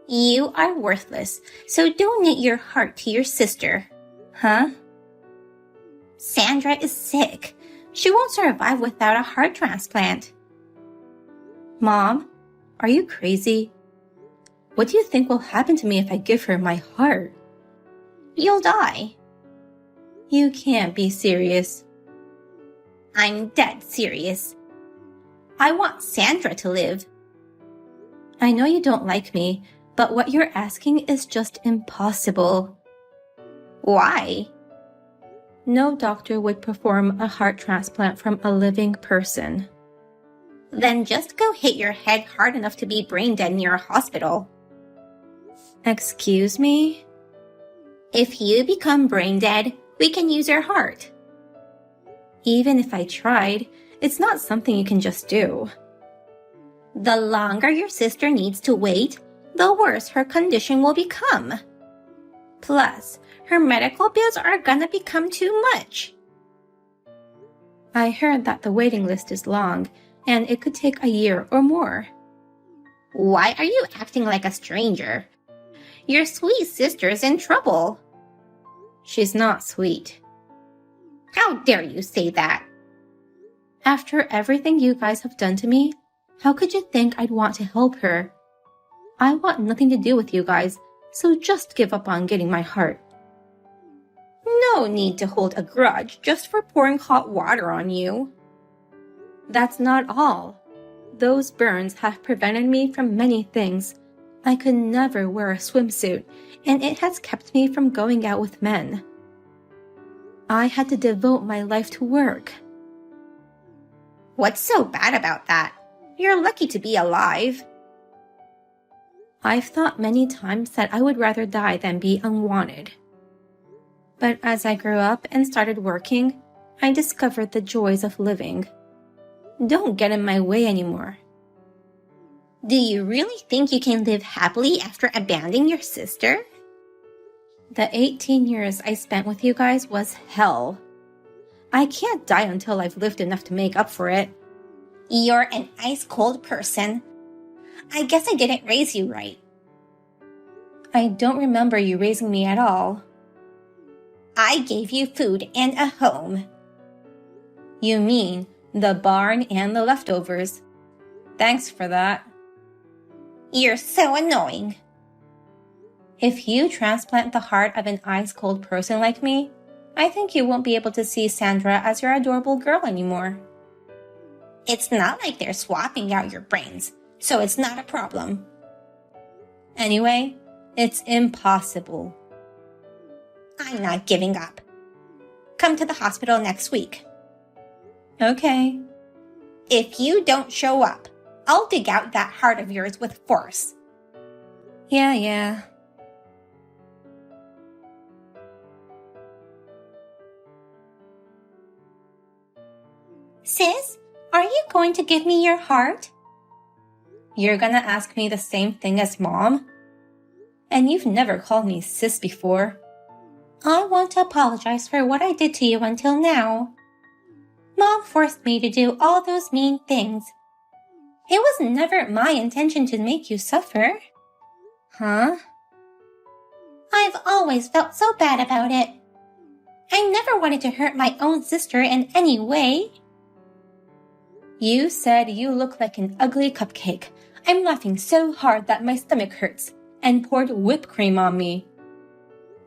You are worthless, so donate your heart to your sister. Huh? Sandra is sick. She won't survive without a heart transplant. Mom, are you crazy? What do you think will happen to me if I give her my heart? You'll die. You can't be serious. I'm dead serious. I want Sandra to live. I know you don't like me, but what you're asking is just impossible. Why? No doctor would perform a heart transplant from a living person. Then just go hit your head hard enough to be brain dead near a hospital. Excuse me? If you become brain dead, we can use your heart. Even if I tried, it's not something you can just do. The longer your sister needs to wait, the worse her condition will become. Plus, her medical bills are gonna become too much. I heard that the waiting list is long, and it could take a year or more. Why are you acting like a stranger? Your sweet sister's in trouble. She's not sweet. How dare you say that? After everything you guys have done to me, how could you think I'd want to help her? I want nothing to do with you guys, so just give up on getting my heart. No need to hold a grudge just for pouring hot water on you. That's not all. Those burns have prevented me from many things. I could never wear a swimsuit, and it has kept me from going out with men. I had to devote my life to work. What's so bad about that? You're lucky to be alive. I've thought many times that I would rather die than be unwanted. But as I grew up and started working, I discovered the joys of living. Don't get in my way anymore. Do you really think you can live happily after abandoning your sister? The 18 years I spent with you guys was hell. I can't die until I've lived enough to make up for it. You're an ice-cold person. I guess I didn't raise you right. I don't remember you raising me at all. I gave you food and a home. You mean the barn and the leftovers. Thanks for that. You're so annoying. If you transplant the heart of an ice-cold person like me, I think you won't be able to see Sandra as your adorable girl anymore. It's not like they're swapping out your brains, so it's not a problem. Anyway, it's impossible. I'm not giving up. Come to the hospital next week. Okay. If you don't show up, I'll dig out that heart of yours with force. Yeah. Sis, are you going to give me your heart? You're gonna ask me the same thing as Mom? And you've never called me sis before. I want to apologize for what I did to you until now. Mom forced me to do all those mean things. It was never my intention to make you suffer. Huh? I've always felt so bad about it. I never wanted to hurt my own sister in any way. You said you look like an ugly cupcake. I'm laughing so hard that my stomach hurts, and poured whipped cream on me.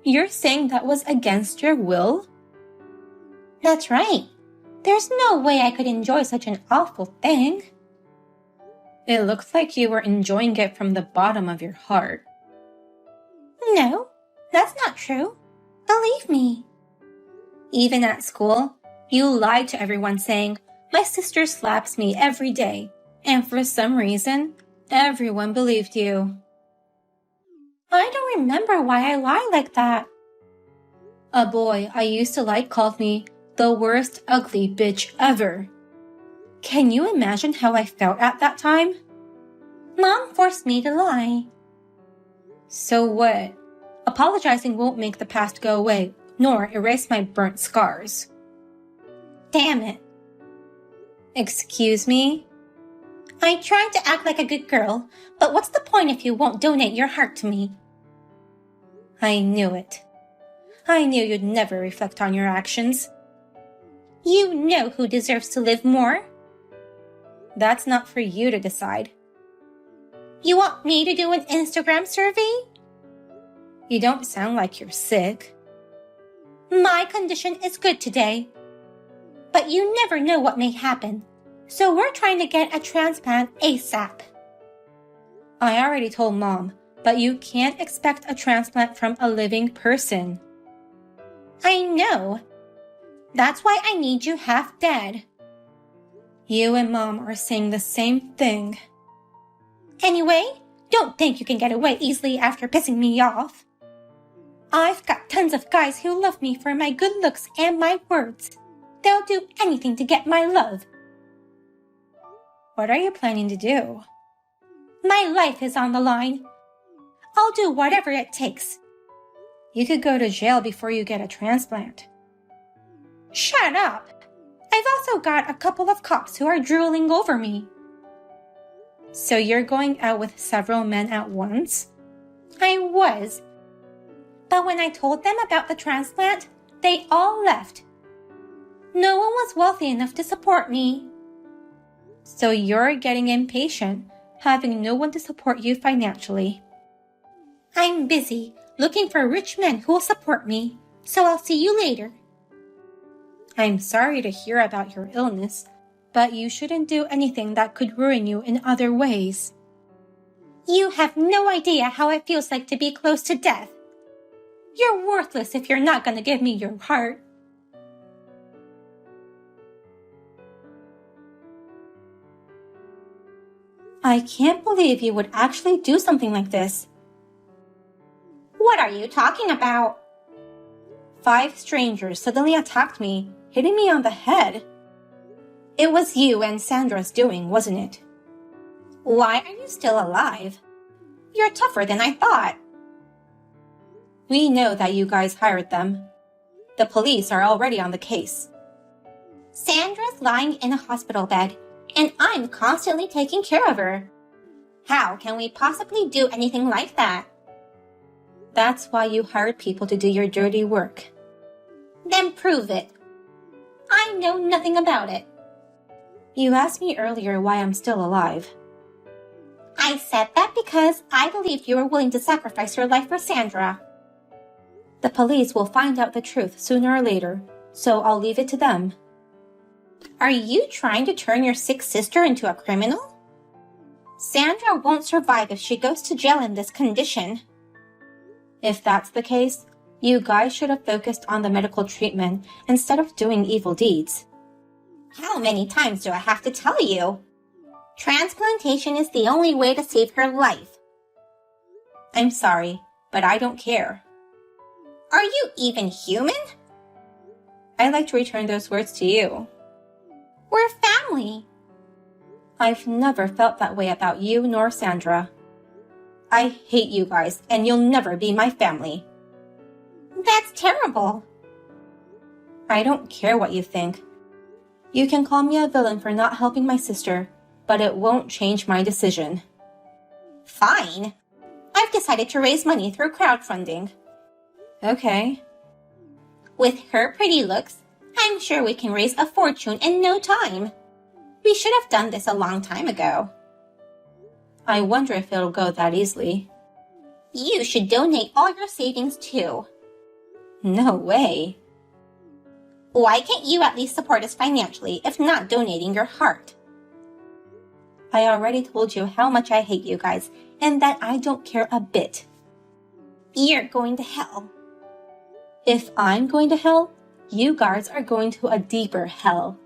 You're saying that was against your will? That's right. There's no way I could enjoy such an awful thing. It looks like you were enjoying it from the bottom of your heart. No, that's not true. Believe me. Even at school, you lied to everyone saying, "My sister slaps me every day," and for some reason, everyone believed you. I don't remember why I lie like that. A boy I used to like called me the worst ugly bitch ever. Can you imagine how I felt at that time? Mom forced me to lie. So what? Apologizing won't make the past go away, nor erase my burnt scars. Damn it. Excuse me? I tried to act like a good girl, but what's the point if you won't donate your heart to me? I knew it. I knew you'd never reflect on your actions. You know who deserves to live more. That's not for you to decide. You want me to do an Instagram survey? You don't sound like you're sick. My condition is good today. But you never know what may happen, so we're trying to get a transplant ASAP. I already told Mom, but you can't expect a transplant from a living person. I know. That's why I need you half dead. You and Mom are saying the same thing. Anyway, don't think you can get away easily after pissing me off. I've got tons of guys who love me for my good looks and my words. They'll do anything to get my love. What are you planning to do? My life is on the line. I'll do whatever it takes. You could go to jail before you get a transplant. Shut up. I've also got a couple of cops who are drooling over me. So you're going out with several men at once? I was. But when I told them about the transplant, they all left. No one was wealthy enough to support me. So you're getting impatient, having no one to support you financially. I'm busy looking for rich men who will support me, so I'll see you later. I'm sorry to hear about your illness, but you shouldn't do anything that could ruin you in other ways. You have no idea how it feels like to be close to death. You're worthless if you're not going to give me your heart. I can't believe you would actually do something like this. What are you talking about? 5 strangers suddenly attacked me, hitting me on the head. It was you and Sandra's doing, wasn't it? Why are you still alive? You're tougher than I thought. We know that you guys hired them. The police are already on the case. Sandra's lying in a hospital bed, and I'm constantly taking care of her. How can we possibly do anything like that? That's why you hired people to do your dirty work. Then prove it. I know nothing about it. You asked me earlier why I'm still alive. I said that because I believed you were willing to sacrifice your life for Sandra. The police will find out the truth sooner or later, so I'll leave it to them. Are you trying to turn your sick sister into a criminal? Sandra won't survive if she goes to jail in this condition. If that's the case, you guys should have focused on the medical treatment instead of doing evil deeds. How many times do I have to tell you? Transplantation is the only way to save her life. I'm sorry, but I don't care. Are you even human? I'd like to return those words to you. We're family. I've never felt that way about you nor Sandra. I hate you guys, and you'll never be my family. That's terrible. I don't care what you think. You can call me a villain for not helping my sister, but it won't change my decision. Fine. I've decided to raise money through crowdfunding. Okay. With her pretty looks, I'm sure we can raise a fortune in no time. We should have done this a long time ago. I wonder if it'll go that easily. You should donate all your savings too. No way. Why can't you at least support us financially if not donating your heart? I already told you how much I hate you guys and that I don't care a bit. You're going to hell. If I'm going to hell, you guys are going to a deeper hell.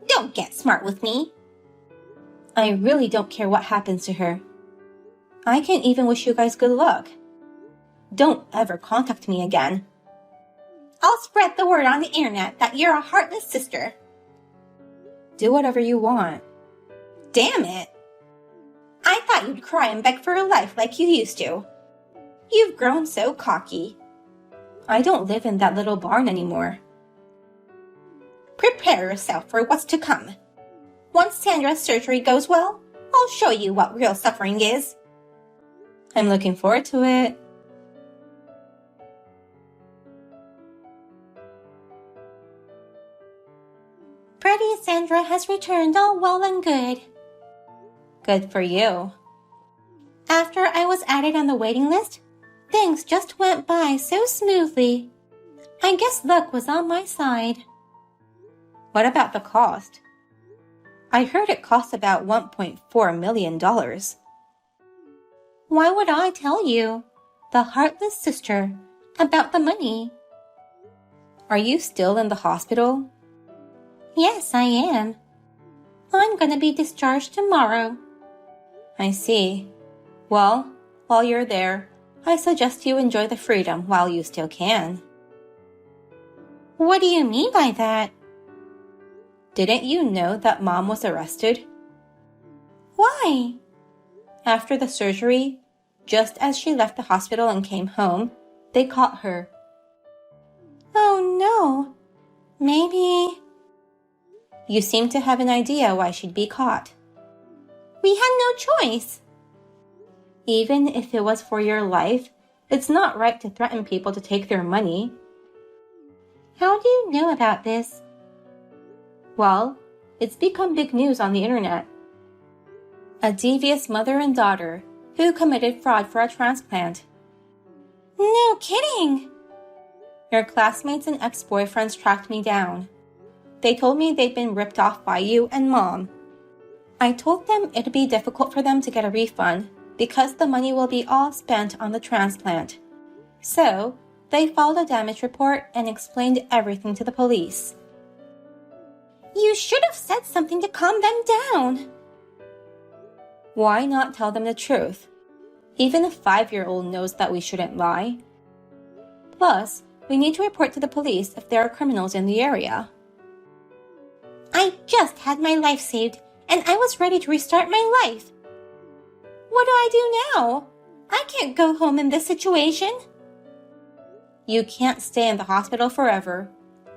Don't get smart with me. I really don't care what happens to her. I can't even wish you guys good luck. Don't ever contact me again. I'll spread the word on the internet that you're a heartless sister. Do whatever you want. Damn it. I thought you'd cry and beg for your life like you used to. You've grown so cocky. I don't live in that little barn anymore. Prepare yourself for what's to come. Once Sandra's surgery goes well, I'll show you what real suffering is. I'm looking forward to it. Pretty Sandra has returned all well and good. Good for you. After I was added on the waiting list, things just went by so smoothly. I guess luck was on my side. What about the cost? I heard it cost about $1.4 million. Why would I tell you, the heartless sister, about the money? Are you still in the hospital? Yes, I am. I'm gonna be discharged tomorrow. I see. Well, while you're there, I suggest you enjoy the freedom while you still can. What do you mean by that? Didn't you know that Mom was arrested? Why? After the surgery, just as she left the hospital and came home, they caught her. Oh no. Maybe... You seem to have an idea why she'd be caught. We had no choice. Even if it was for your life, it's not right to threaten people to take their money. How do you know about this? Well, it's become big news on the internet. A devious mother and daughter who committed fraud for a transplant. No kidding! Your classmates and ex-boyfriends tracked me down. They told me they'd been ripped off by you and Mom. I told them it'd be difficult for them to get a refund because the money will be all spent on the transplant. So, they filed a damage report and explained everything to the police. You should have said something to calm them down. Why not tell them the truth? Even a 5-year-old knows that we shouldn't lie. Plus, we need to report to the police if there are criminals in the area. I just had my life saved, and I was ready to restart my life. What do I do now? I can't go home in this situation. You can't stay in the hospital forever,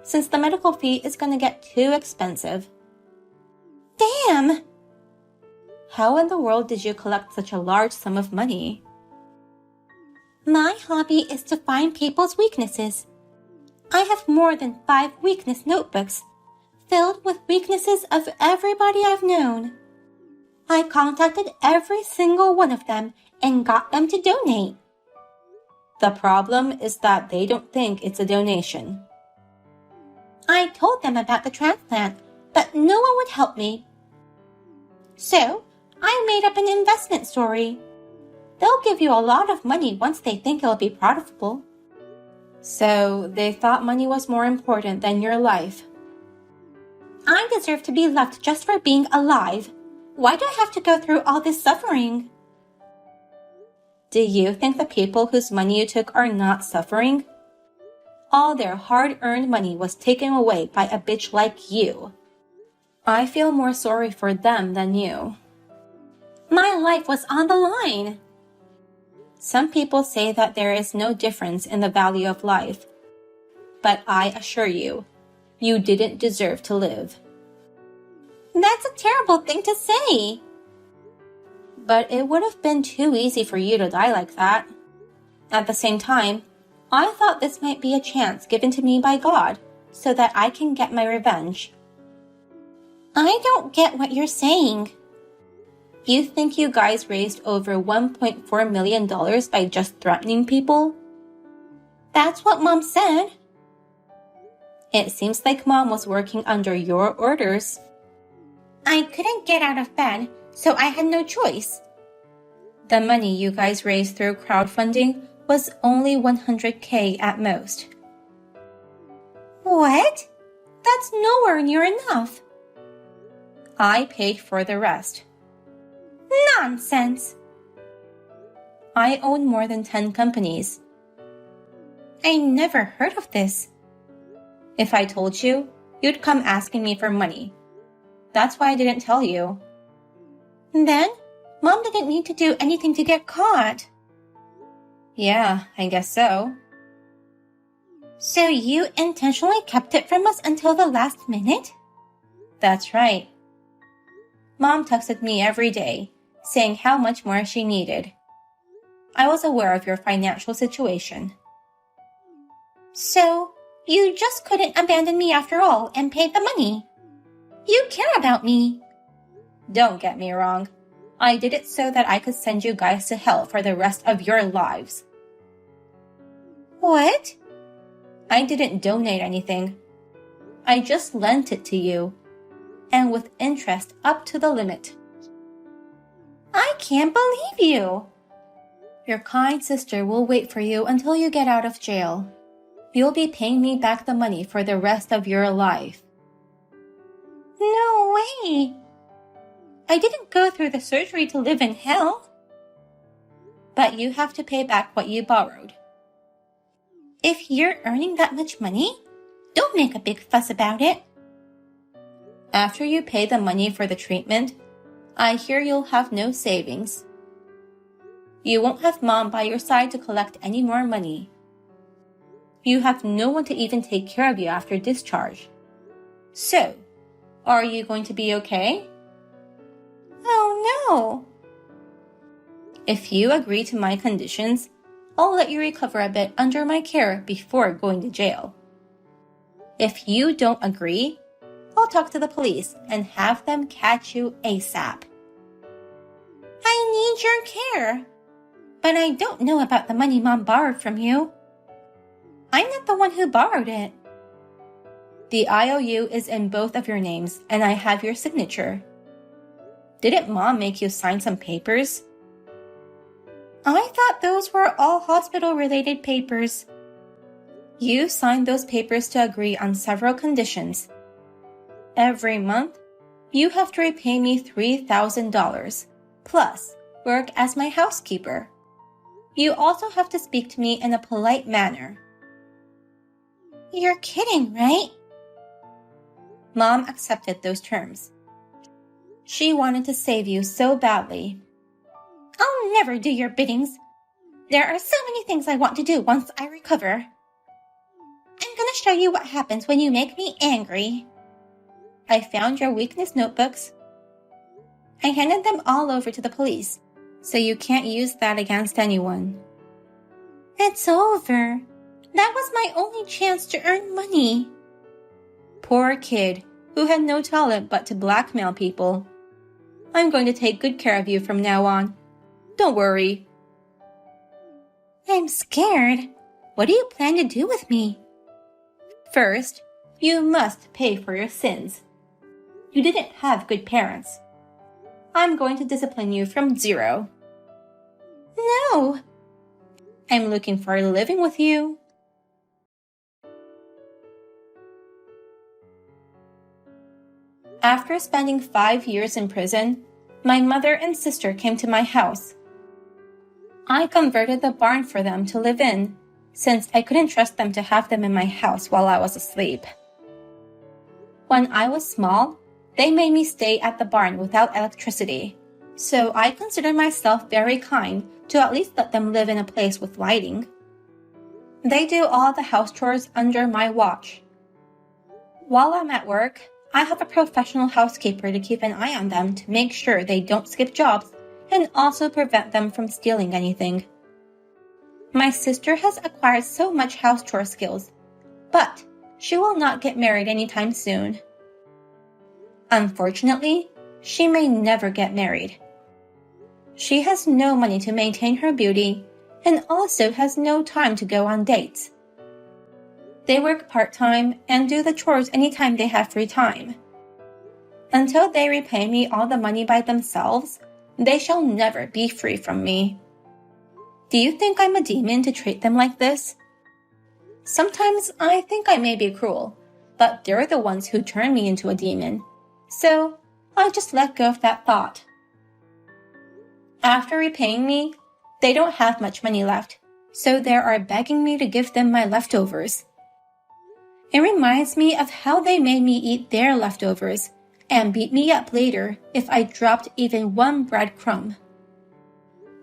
since the medical fee is going to get too expensive. Damn! How in the world did you collect such a large sum of money? My hobby is to find people's weaknesses. I have more than 5 weakness notebooks, filled with weaknesses of everybody I've known. I contacted every single one of them and got them to donate. The problem is that they don't think it's a donation. I told them about the transplant, but no one would help me. So, I made up an investment story. They'll give you a lot of money once they think it'll be profitable. So, they thought money was more important than your life. I deserve to be loved just for being alive. Why do I have to go through all this suffering? Do you think the people whose money you took are not suffering? All their hard-earned money was taken away by a bitch like you. I feel more sorry for them than you. My life was on the line. Some people say that there is no difference in the value of life. But I assure you, you didn't deserve to live. That's a terrible thing to say. But it would have been too easy for you to die like that. At the same time, I thought this might be a chance given to me by God so that I can get my revenge. I don't get what you're saying. You think you guys raised over $1.4 million by just threatening people? That's what Mom said. It seems like Mom was working under your orders. I couldn't get out of bed, so I had no choice. The money you guys raised through crowdfunding was only $100K at most. What? That's nowhere near enough. I paid for the rest. Nonsense. I own more than 10 companies. I never heard of this. If I told you, you'd come asking me for money. That's why I didn't tell you. Then, Mom didn't need to do anything to get caught. Yeah, I guess so. So you intentionally kept it from us until the last minute? That's right. Mom texted me every day, saying how much more she needed. I was aware of your financial situation. So, you just couldn't abandon me after all and paid the money. You care about me. Don't get me wrong. I did it so that I could send you guys to hell for the rest of your lives. What? I didn't donate anything. I just lent it to you, and with interest up to the limit. I can't believe you. Your kind sister will wait for you until you get out of jail. You'll be paying me back the money for the rest of your life. No way. I didn't go through the surgery to live in hell. But you have to pay back what you borrowed. If you're earning that much money, don't make a big fuss about it. After you pay the money for the treatment, I hear you'll have no savings. You won't have Mom by your side to collect any more money. You have no one to even take care of you after discharge. So, are you going to be okay? Oh no! If you agree to my conditions, I'll let you recover a bit under my care before going to jail. If you don't agree, I'll talk to the police and have them catch you ASAP. I need your care, but I don't know about the money Mom borrowed from you. I'm not the one who borrowed it. The IOU is in both of your names, and I have your signature. Didn't Mom make you sign some papers? I thought those were all hospital-related papers. You signed those papers to agree on several conditions. Every month, you have to repay me $3,000, plus work as my housekeeper. You also have to speak to me in a polite manner. You're kidding, right? Mom accepted those terms. She wanted to save you so badly. I'll never do your biddings. There are so many things I want to do once I recover. I'm gonna show you what happens when you make me angry. I found your weakness notebooks. I handed them all over to the police, so you can't use that against anyone. It's over. That was my only chance to earn money. Poor kid, who had no talent but to blackmail people. I'm going to take good care of you from now on. Don't worry. I'm scared. What do you plan to do with me? First, you must pay for your sins. You didn't have good parents. I'm going to discipline you from zero. No. I'm looking for living with you. After spending 5 years in prison, my mother and sister came to my house. I converted the barn for them to live in, since I couldn't trust them to have them in my house while I was asleep. When I was small, they made me stay at the barn without electricity, so I consider myself very kind to at least let them live in a place with lighting. They do all the house chores under my watch. While I'm at work, I have a professional housekeeper to keep an eye on them to make sure they don't skip jobs and also prevent them from stealing anything. My sister has acquired so much house chore skills, but she will not get married anytime soon. Unfortunately, she may never get married. She has no money to maintain her beauty and also has no time to go on dates. They work part-time and do the chores anytime they have free time. Until they repay me all the money by themselves, they shall never be free from me. Do you think I'm a demon to treat them like this? Sometimes I think I may be cruel, but they're the ones who turn me into a demon. So I just let go of that thought. After repaying me, they don't have much money left, so they are begging me to give them my leftovers. It reminds me of how they made me eat their leftovers and beat me up later if I dropped even one breadcrumb.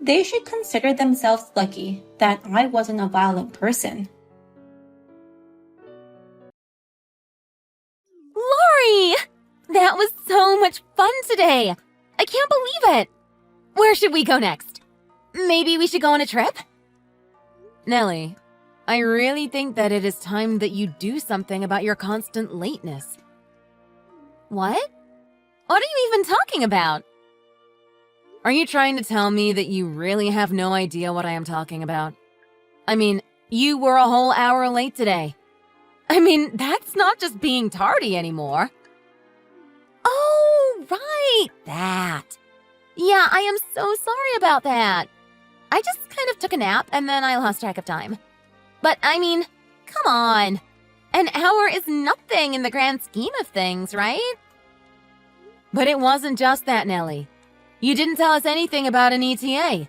They should consider themselves lucky that I wasn't a violent person. Lori! That was so much fun today! I can't believe it! Where should we go next? Maybe we should go on a trip? Nellie, I really think that it is time that you do something about your constant lateness. What? What are you even talking about? Are you trying to tell me that you really have no idea what I am talking about? I mean, you were a whole hour late today. I mean, that's not just being tardy anymore. Oh, right, that. Yeah, I am so sorry about that. I just kind of took a nap and then I lost track of time. But I mean, come on. An hour is nothing in the grand scheme of things, right? But it wasn't just that, Nellie. You didn't tell us anything about an ETA.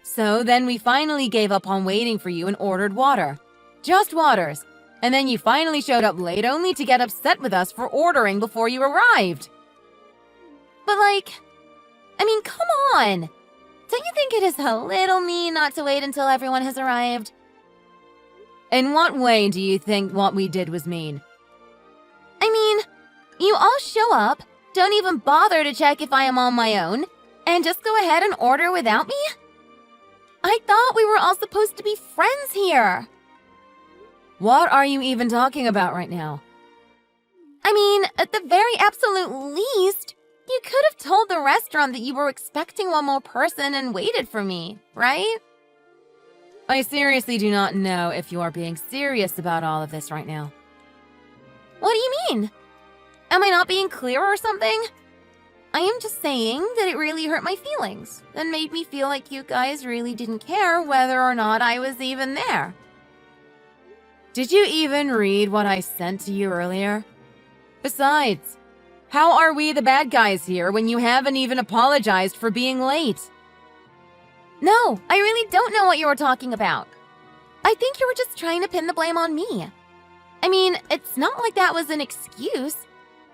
So then we finally gave up on waiting for you and ordered water. Just waters. And then you finally showed up late only to get upset with us for ordering before you arrived. But I mean, come on. Don't you think it is a little mean not to wait until everyone has arrived? In what way do you think what we did was mean? I mean, you all show up, don't even bother to check if I am on my own, and just go ahead and order without me? I thought we were all supposed to be friends here. What are you even talking about right now? I mean, at the very absolute least, you could have told the restaurant that you were expecting one more person and waited for me, right? I seriously do not know if you are being serious about all of this right now. What do you mean? Am I not being clear or something? I am just saying that it really hurt my feelings and made me feel like you guys really didn't care whether or not I was even there. Did you even read what I sent to you earlier? Besides, how are we the bad guys here when you haven't even apologized for being late? No, I really don't know what you were talking about. I think you were just trying to pin the blame on me. I mean, it's not like that was an excuse.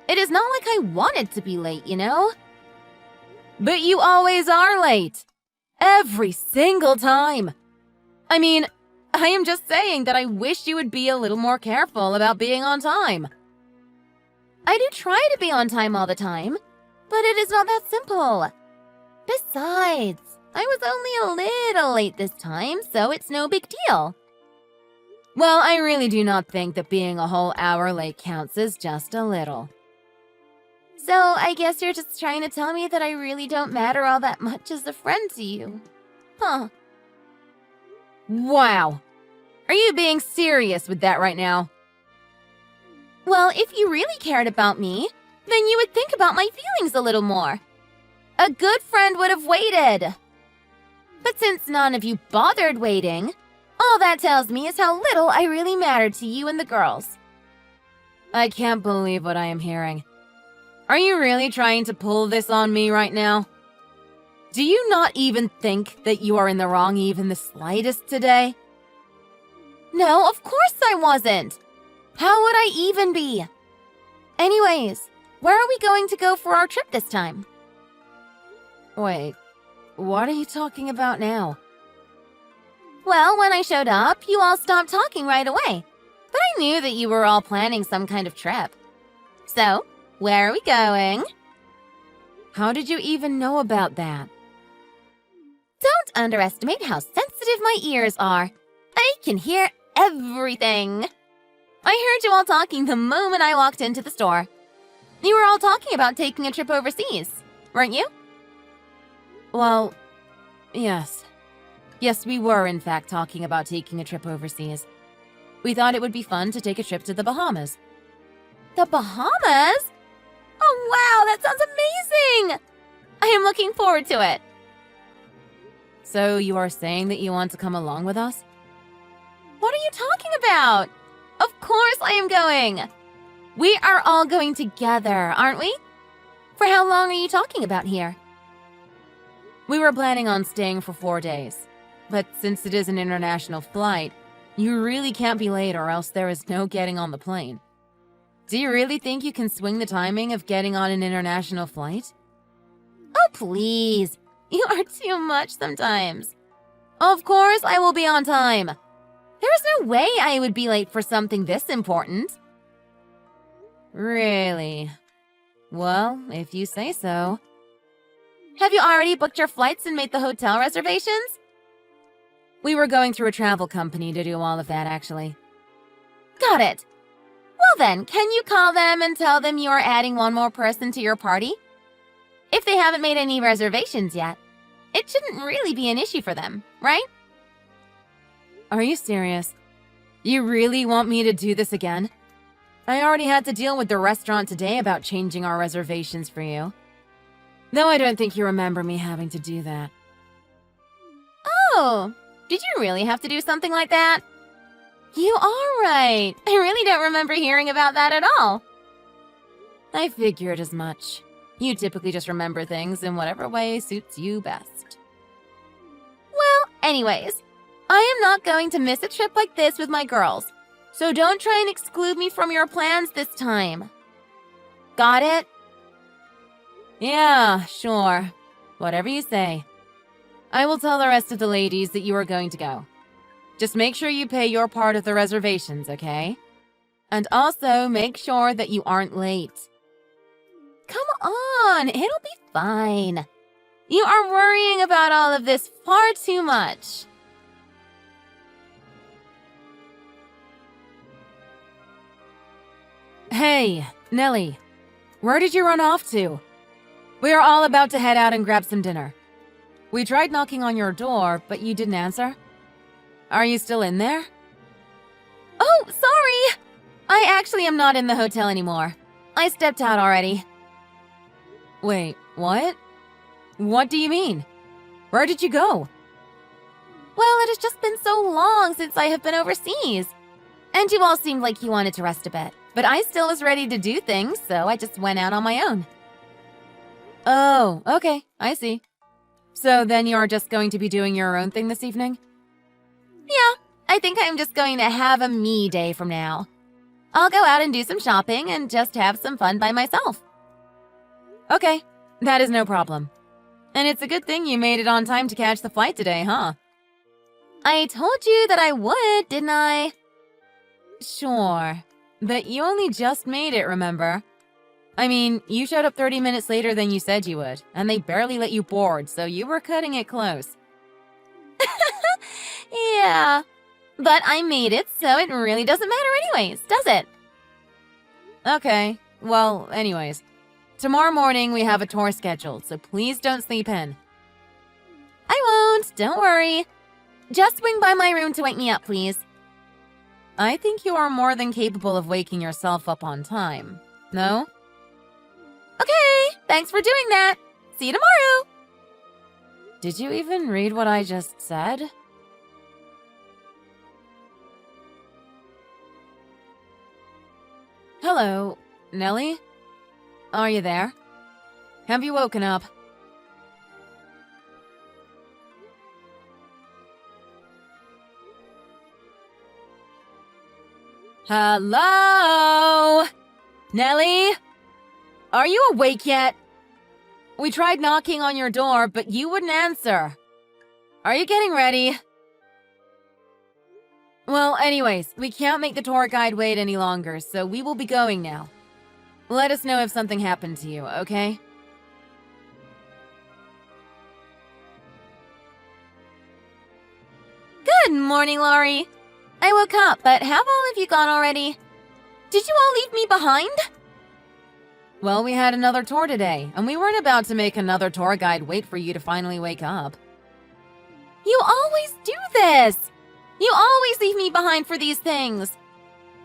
It is not like I wanted to be late, you know? But you always are late. Every single time. I mean, I am just saying that I wish you would be a little more careful about being on time. I do try to be on time all the time, but it is not that simple. Besides, I was only a little late this time, so it's no big deal. Well, I really do not think that being a whole hour late counts as just a little. So I guess you're just trying to tell me that I really don't matter all that much as a friend to you. Huh. Wow. Are you being serious with that right now? Well, if you really cared about me, then you would think about my feelings a little more. A good friend would have waited. But since none of you bothered waiting, all that tells me is how little I really mattered to you and the girls. I can't believe what I am hearing. Are you really trying to pull this on me right now? Do you not even think that you are in the wrong even the slightest today? No, of course I wasn't. How would I even be? Anyways, where are we going to go for our trip this time? Wait, what are you talking about now? Well, when I showed up, you all stopped talking right away. But I knew that you were all planning some kind of trip. So, where are we going? How did you even know about that? Don't underestimate how sensitive my ears are. I can hear everything. I heard you all talking the moment I walked into the store. You were all talking about taking a trip overseas, weren't you? Well, yes. Yes, we were in fact talking about taking a trip overseas. We thought it would be fun to take a trip to the Bahamas. The Bahamas? Oh wow, that sounds amazing! I am looking forward to it. So you are saying that you want to come along with us? What are you talking about? Of course I am going. We are all going together, aren't we? For how long are you talking about here? We were planning on staying for 4 days. But since it is an international flight, you really can't be late or else there is no getting on the plane. Do you really think you can swing the timing of getting on an international flight? Oh, please. You are too much sometimes. Of course I will be on time. There is no way I would be late for something this important. Really? Well, if you say so. Have you already booked your flights and made the hotel reservations? We were going through a travel company to do all of that, actually. Got it. Well then, can you call them and tell them you are adding one more person to your party? If they haven't made any reservations yet, it shouldn't really be an issue for them, right? Are you serious? You really want me to do this again? I already had to deal with the restaurant today about changing our reservations for you. Though I don't think you remember me having to do that. Oh, did you really have to do something like that? You are right. I really don't remember hearing about that at all. I figured as much. You typically just remember things in whatever way suits you best. Well, anyways, I am not going to miss a trip like this with my girls, so don't try and exclude me from your plans this time. Got it? Yeah, sure. Whatever you say. I will tell the rest of the ladies that you are going to go. Just make sure you pay your part of the reservations, okay? And also make sure that you aren't late. Come on, it'll be fine. You are worrying about all of this far too much. Hey, Nelly. Where did you run off to? We are all about to head out and grab some dinner. We tried knocking on your door, but you didn't answer. Are you still in there? Oh, sorry. I actually am not in the hotel anymore. I stepped out already. Wait, what? What do you mean? Where did you go? Well, it has just been so long since I have been overseas. And you all seemed like you wanted to rest a bit. But I still was ready to do things, so I just went out on my own. Oh, okay, I see. So then you're just going to be doing your own thing this evening? Yeah, I think I'm just going to have a me day from now. I'll go out and do some shopping and just have some fun by myself. Okay, that is no problem. And it's a good thing you made it on time to catch the flight today, huh? I told you that I would, didn't I? Sure, but you only just made it, remember? I mean, you showed up 30 minutes later than you said you would, and they barely let you board, so you were cutting it close. Yeah, but I made it, so it really doesn't matter anyways, does it? Okay, well, anyways. Tomorrow morning we have a tour scheduled, so please don't sleep in. I won't, don't worry. Just swing by my room to wake me up, please. I think you are more than capable of waking yourself up on time, no? Okay, thanks for doing that. See you tomorrow. Did you even read what I just said? Hello, Nelly? Are you there? Have you woken up? Hello? Nelly? Are you awake yet? We tried knocking on your door, but you wouldn't answer. Are you getting ready? Well, anyways, we can't make the tour guide wait any longer, so we will be going now. Let us know if something happened to you, okay? Good morning, Laurie. I woke up, but have all of you gone already? Did you all leave me behind? Well, we had another tour today, and we weren't about to make another tour guide wait for you to finally wake up. You always do this! You always leave me behind for these things.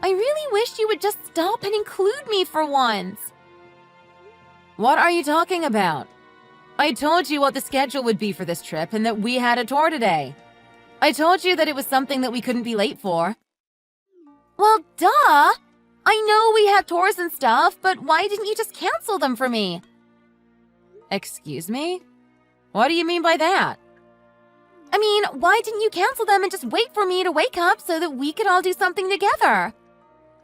I really wish you would just stop and include me for once. What are you talking about? I told you what the schedule would be for this trip and that we had a tour today. I told you that it was something that we couldn't be late for. Well, duh! I know we had tours and stuff, but why didn't you just cancel them for me? Excuse me? What do you mean by that? I mean, why didn't you cancel them and just wait for me to wake up so that we could all do something together?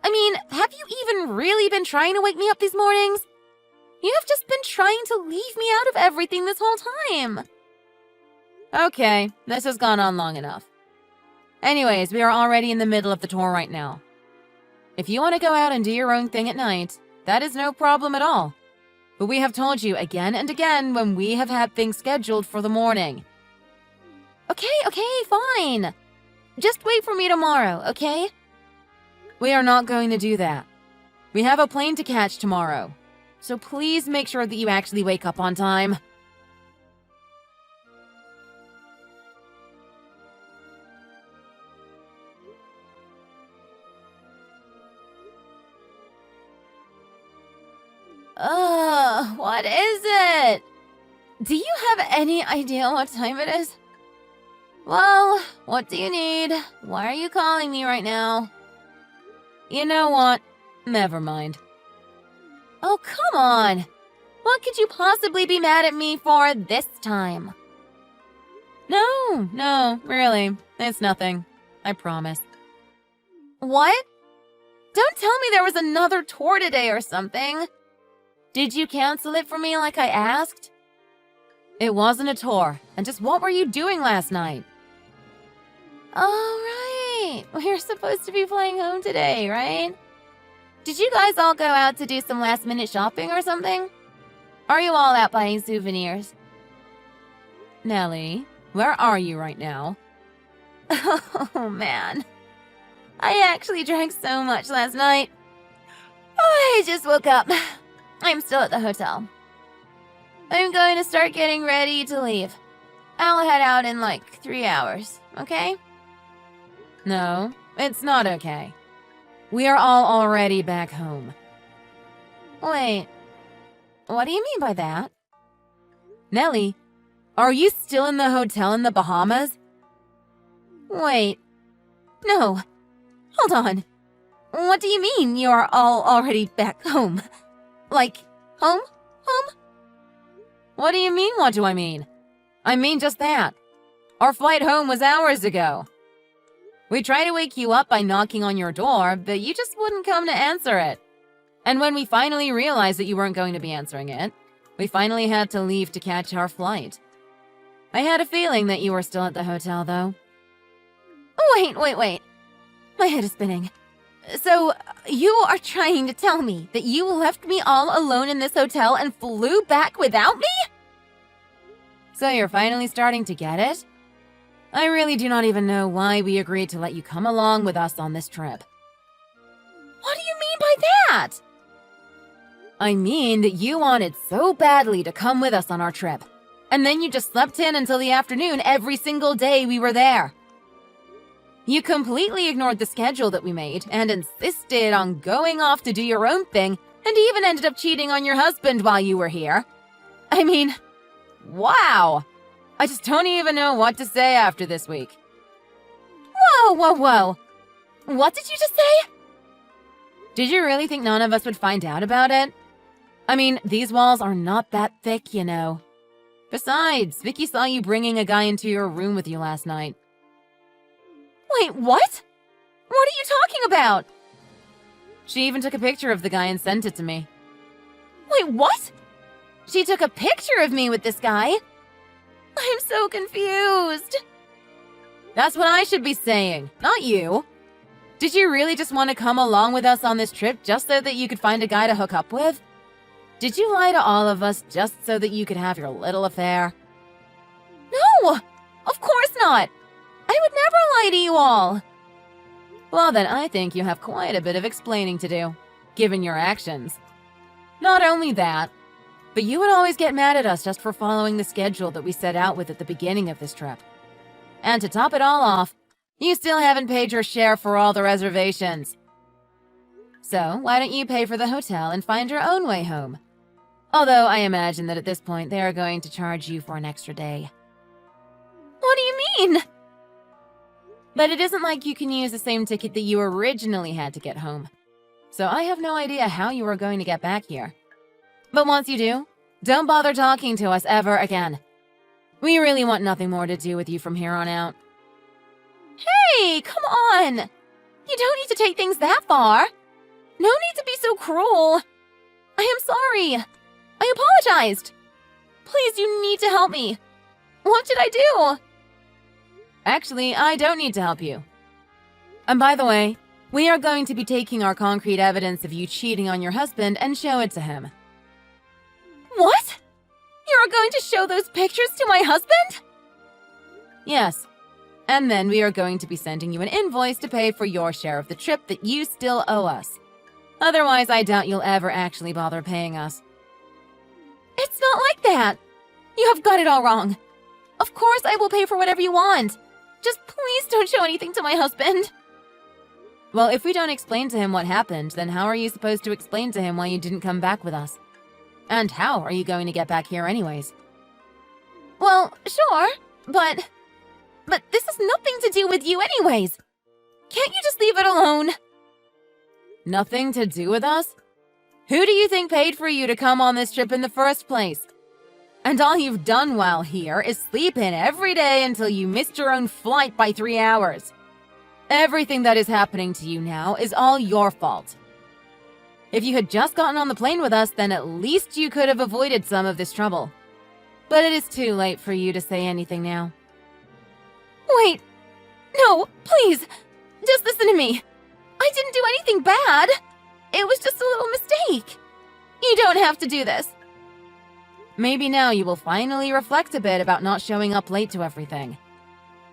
I mean, have you even really been trying to wake me up these mornings? You have just been trying to leave me out of everything this whole time. Okay, this has gone on long enough. Anyways, we are already in the middle of the tour right now. If you want to go out and do your own thing at night, that is no problem at all. But we have told you again and again when we have had things scheduled for the morning. Okay, fine. Just wait for me tomorrow, okay? We are not going to do that. We have a plane to catch tomorrow. So please make sure that you actually wake up on time. What is it? Do you have any idea what time it is? Well, what do you need? Why are you calling me right now? You know what? Never mind. Oh, come on. What could you possibly be mad at me for this time? No, really. It's nothing. I promise. What? Don't tell me there was another tour today or something. Did you cancel it for me like I asked? It wasn't a tour. And just what were you doing last night? Oh, right. We're supposed to be flying home today, right? Did you guys all go out to do some last-minute shopping or something? Are you all out buying souvenirs? Nellie, where are you right now? Oh, man. I actually drank so much last night. I just woke up. I'm still at the hotel. I'm going to start getting ready to leave. I'll head out in like 3 hours, okay? No, it's not okay. We are all already back home. Wait, what do you mean by that? Nellie, are you still in the hotel in the Bahamas? Wait, no, hold on. What do you mean you're all already back home? Like, home? What do you mean, what do I mean? I mean just that. Our flight home was hours ago. We tried to wake you up by knocking on your door, but you just wouldn't come to answer it. And when we finally realized that you weren't going to be answering it, we finally had to leave to catch our flight. I had a feeling that you were still at the hotel, though. Wait. My head is spinning. So, you are trying to tell me that you left me all alone in this hotel and flew back without me? So you're finally starting to get it? I really do not even know why we agreed to let you come along with us on this trip. What do you mean by that? I mean that you wanted so badly to come with us on our trip, and then you just slept in until the afternoon every single day we were there. You completely ignored the schedule that we made and insisted on going off to do your own thing, and even ended up cheating on your husband while you were here. I mean, wow! I just don't even know what to say after this week. Whoa. What did you just say? Did you really think none of us would find out about it? I mean, these walls are not that thick, you know. Besides, Vicky saw you bringing a guy into your room with you last night. Wait, what? What are you talking about? She even took a picture of the guy and sent it to me. Wait, what? She took a picture of me with this guy? I'm so confused. That's what I should be saying, not you. Did you really just want to come along with us on this trip just so that you could find a guy to hook up with? Did you lie to all of us just so that you could have your little affair? No, of course not. I would never lie to you all. Well, then I think you have quite a bit of explaining to do, given your actions. Not only that, but you would always get mad at us just for following the schedule that we set out with at the beginning of this trip. And to top it all off, you still haven't paid your share for all the reservations. So, why don't you pay for the hotel and find your own way home? Although I imagine that at this point they are going to charge you for an extra day. What do you mean? But it isn't like you can use the same ticket that you originally had to get home. So I have no idea how you are going to get back here. But once you do, don't bother talking to us ever again. We really want nothing more to do with you from here on out. Hey, come on! You don't need to take things that far. No need to be so cruel. I am sorry. I apologized. Please, you need to help me. What should I do? Actually, I don't need to help you. And by the way, we are going to be taking our concrete evidence of you cheating on your husband and show it to him. You're going to show those pictures to my husband? Yes. And then we are going to be sending you an invoice to pay for your share of the trip that you still owe us. Otherwise, I doubt you'll ever actually bother paying us. It's not like that. You have got it all wrong. Of course I will pay for whatever you want. Just please don't show anything to my husband. Well, if we don't explain to him what happened, then how are you supposed to explain to him why you didn't come back with us? And how are you going to get back here anyways? Well, sure, but this has nothing to do with you anyways. Can't you just leave it alone? Nothing to do with us? Who do you think paid for you to come on this trip in the first place? And all you've done while here is sleep in every day until you missed your own flight by 3 hours. Everything that is happening to you now is all your fault. If you had just gotten on the plane with us, then at least you could have avoided some of this trouble. But it is too late for you to say anything now. Wait. No, please. Just listen to me. I didn't do anything bad. It was just a little mistake. You don't have to do this. Maybe now you will finally reflect a bit about not showing up late to everything.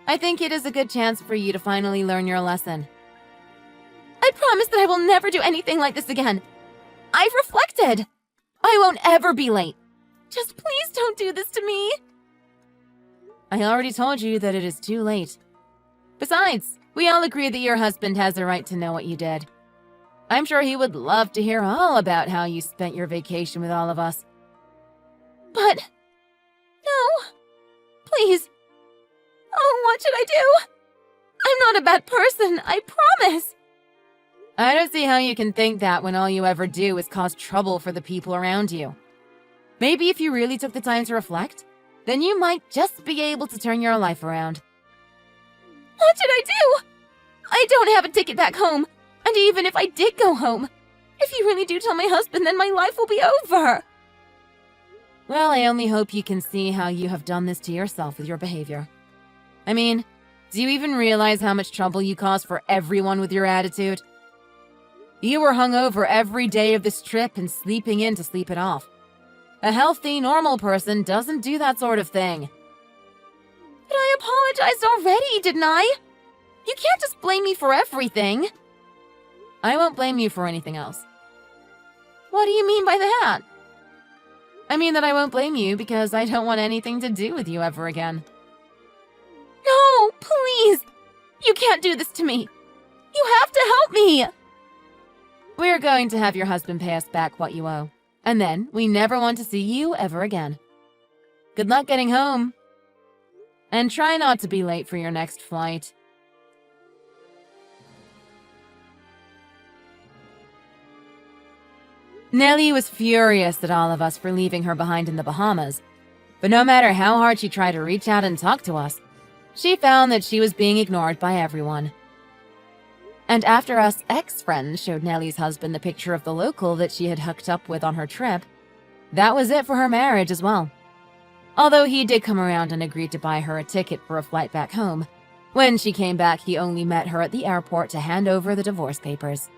I think it is a good chance for you to finally learn your lesson. I promise that I will never do anything like this again. I've reflected. I won't ever be late. Just please don't do this to me. I already told you that it is too late. Besides, we all agree that your husband has the right to know what you did. I'm sure he would love to hear all about how you spent your vacation with all of us. But... no. Please. Oh, what should I do? I'm not a bad person, I promise. I don't see how you can think that when all you ever do is cause trouble for the people around you. Maybe if you really took the time to reflect, then you might just be able to turn your life around. What should I do? I don't have a ticket back home, and even if I did go home, if you really do tell my husband, then my life will be over. Well, I only hope you can see how you have done this to yourself with your behavior. I mean, do you even realize how much trouble you cause for everyone with your attitude? You were hungover every day of this trip and sleeping in to sleep it off. A healthy, normal person doesn't do that sort of thing. But I apologized already, didn't I? You can't just blame me for everything. I won't blame you for anything else. What do you mean by that? I mean that I won't blame you because I don't want anything to do with you ever again. No, please! You can't do this to me. You have to help me! We're going to have your husband pay us back what you owe. And then we never want to see you ever again. Good luck getting home. And try not to be late for your next flight. Nellie was furious at all of us for leaving her behind in the Bahamas. But no matter how hard she tried to reach out and talk to us, she found that she was being ignored by everyone. And after us ex-friends showed Nellie's husband the picture of the local that she had hooked up with on her trip, that was it for her marriage as well. Although he did come around and agreed to buy her a ticket for a flight back home, when she came back he only met her at the airport to hand over the divorce papers.